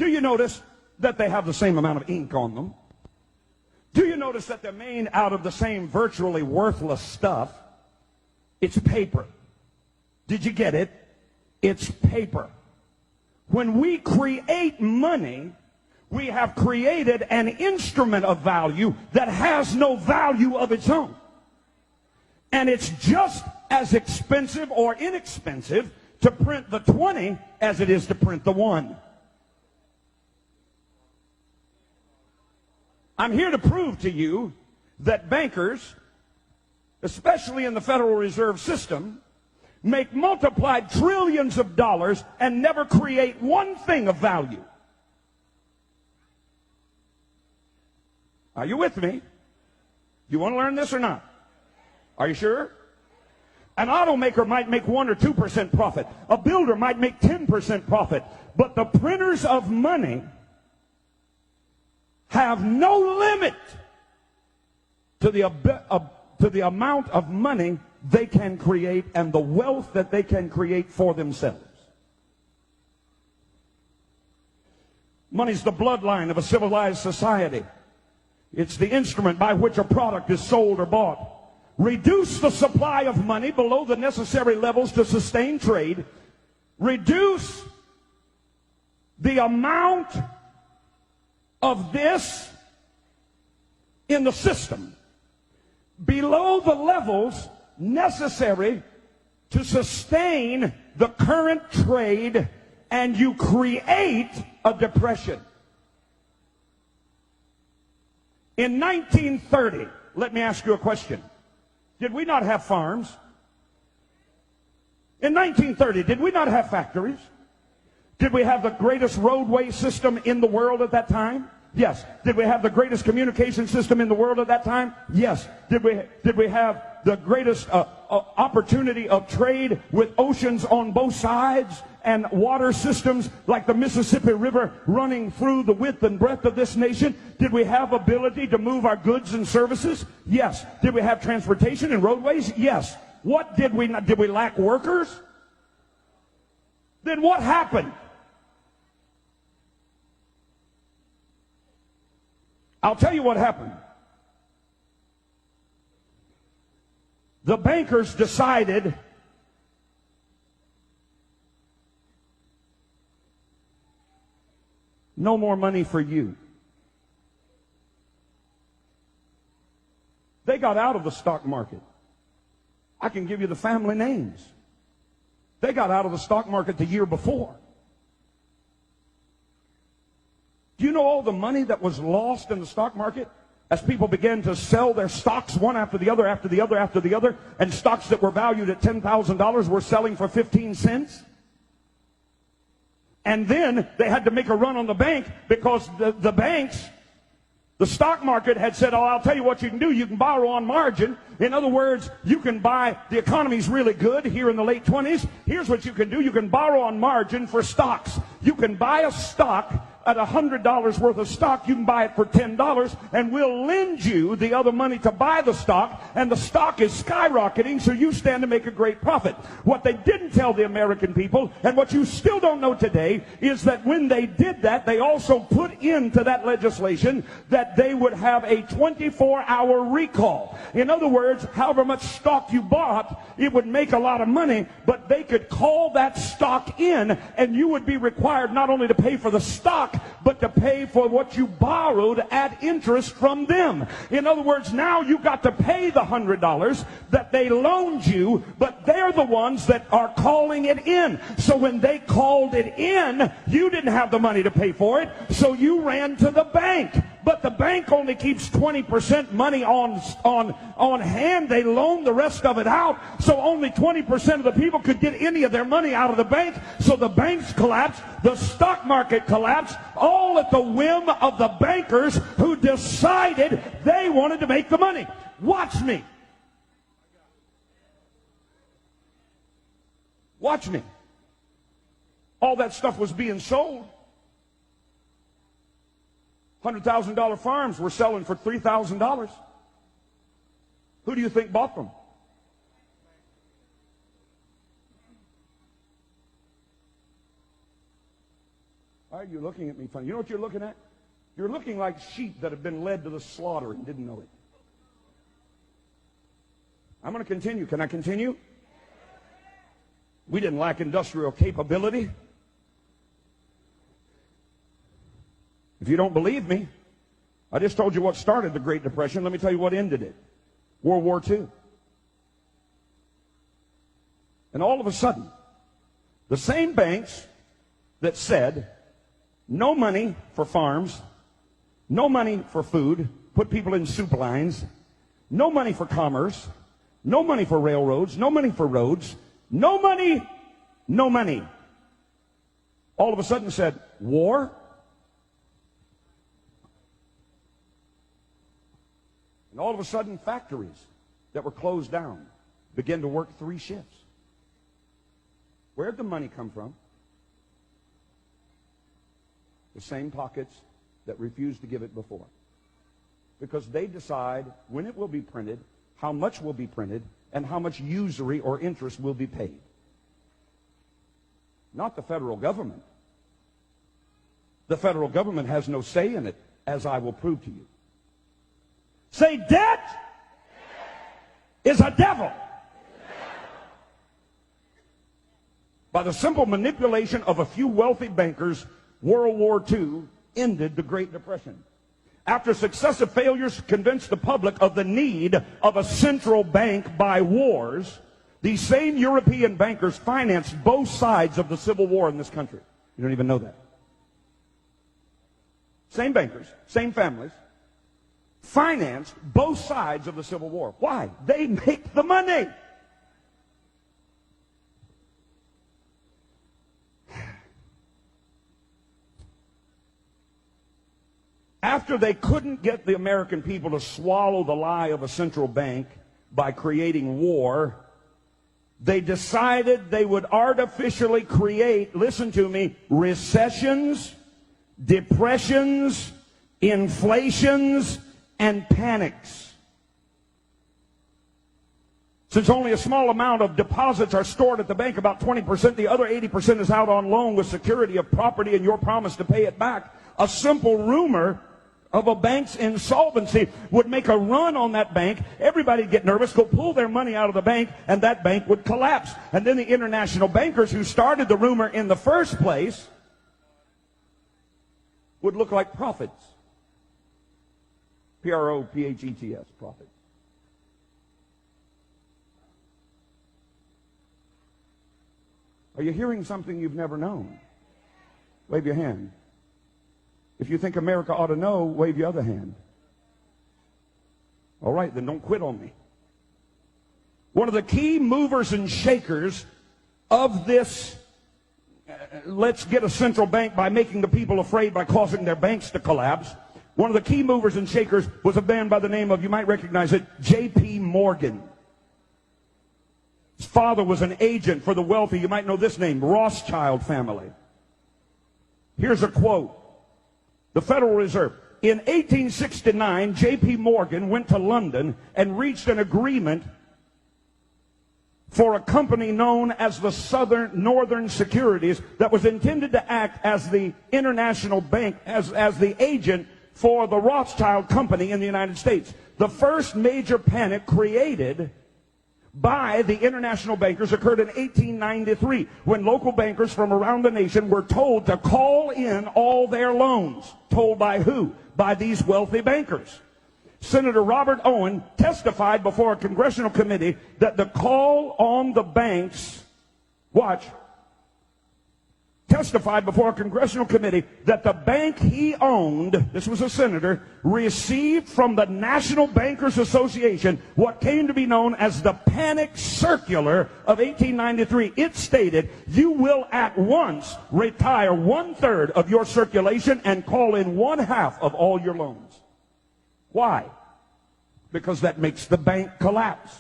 Do you notice that they have the same amount of ink on them? Do you notice that they're made out of the same virtually worthless stuff? It's paper. Did you get it? It's paper. When we create money, we have created an instrument of value that has no value of its own. And it's just as expensive or inexpensive to print the 20 as it is to print the 1. I'm here to prove to you that bankers, especially in the Federal Reserve System, make multiplied trillions of dollars and never create one thing of value. Are you with me? You want to learn this or not? Are you sure? An automaker might make 1 or 2% profit. A builder might make 10% profit. But the printers of money have no limit to the amount of money they can create and the wealth that they can create for themselves. Money's the bloodline of a civilized society. It's the instrument by which a product is sold or bought. Reduce the supply of money below the necessary levels to sustain trade. Reduce the amount of this in the system below the levels necessary to sustain the current trade, and you create a depression. In 1930, let me ask you a question. Did we not have farms? In 1930, did we not have factories? Did we have the greatest roadway system in the world at that time? Yes. Did we have the greatest communication system in the world at that time? Yes. Did we have the greatest opportunity of trade with oceans on both sides and water systems like the Mississippi River running through the width and breadth of this nation? Did we have ability to move our goods and services? Yes. Did we have transportation and roadways? Yes. What did we not? Did we lack workers? Then what happened? I'll tell you what happened. The bankers decided no more money for you. They got out of the stock market. I can give you the family names. They got out of the stock market the year before. Do you know all the money that was lost in the stock market as people began to sell their stocks one after the other, after the other, after the other, and stocks that were valued at $10,000 were selling for 15 cents? And then they had to make a run on the bank because the banks, the stock market had said, oh, I'll tell you what you can do. You can borrow on margin. In other words, you can buy, the economy's really good here in the late 20s. Here's what you can do. You can borrow on margin for stocks. You can buy a stock at $100 worth of stock. You can buy it for $10, and we'll lend you the other money to buy the stock, and the stock is skyrocketing, so you stand to make a great profit. What they didn't tell the American people, and what you still don't know today, is that when they did that, they also put into that legislation that they would have a 24-hour recall. In other words, however much stock you bought, it would make a lot of money, but they could call that stock in, and you would be required not only to pay for the stock, but to pay for what you borrowed at interest from them. In other words, now you got to pay the $100 that they loaned you, but they're the ones that are calling it in. So when they called it in, you didn't have the money to pay for it, so you ran to the bank. But the bank only keeps 20% money on hand. They loan the rest of it out, so only 20% of the people could get any of their money out of the bank. So the banks collapsed, the stock market collapsed, all at the whim of the bankers who decided they wanted to make the money. Watch me. Watch me. All that stuff was being sold. $100,000 farms were selling for $3,000. Who do you think bought them? Why are you looking at me funny? You know what you're looking at? You're looking like sheep that have been led to the slaughter and didn't know it. I'm going to continue. Can I continue? We didn't lack industrial capability. If you don't believe me, I just told you what started the Great Depression. Let me tell you what ended it. World War II. And all of a sudden, the same banks that said no money for farms, no money for food, put people in soup lines, no money for commerce, no money for railroads, no money for roads, no money, no money. All of a sudden said, war? And all of a sudden, factories that were closed down began to work 3 shifts. Where'd the money come from? The same pockets that refused to give it before. Because they decide when it will be printed, how much will be printed, and how much usury or interest will be paid. Not the federal government. The federal government has no say in it, as I will prove to you. Say, debt is a devil. By the simple manipulation of a few wealthy bankers, World War II ended the Great Depression. After successive failures to convince the public of the need of a central bank by wars, these same European bankers financed both sides of the Civil War in this country. You don't even know that. Same bankers, same families, financed both sides of the Civil War. Why? They make the money. After they couldn't get the American people to swallow the lie of a central bank by creating war, they decided they would artificially create, listen to me, recessions, depressions, inflations, and panics. Since only a small amount of deposits are stored at the bank, about 20%, the other 80% is out on loan with security of property and your promise to pay it back. A simple rumor of a bank's insolvency would make a run on that bank. Everybody would get nervous, go pull their money out of the bank, and that bank would collapse. And then the international bankers who started the rumor in the first place would look like prophets. P-R-O-P-H-E-T-S, prophets. Are you hearing something you've never known? Wave your hand. If you think America ought to know, wave your other hand. All right, then don't quit on me. One of the key movers and shakers of this, let's get a central bank by making the people afraid by causing their banks to collapse. One of the key movers and shakers was a man by the name of, you might recognize it, J.P. Morgan. His father was an agent for the wealthy, you might know this name, Rothschild family. Here's a quote. The Federal Reserve. In 1869, J.P. Morgan went to London and reached an agreement for a company known as the Northern Securities that was intended to act as the international bank, as the agent for the Rothschild company in the United States. The first major panic created by the international bankers occurred in 1893 when local bankers from around the nation were told to call in all their loans. Told by who? By these wealthy bankers. Senator Robert Owen testified before a congressional committee that the call on the banks, testified before a congressional committee that the bank he owned, this was a senator, received from the National Bankers Association what came to be known as the Panic Circular of 1893. It stated, you will at once retire 1/3 of your circulation and call in 1/2 of all your loans. Why? Because that makes the bank collapse.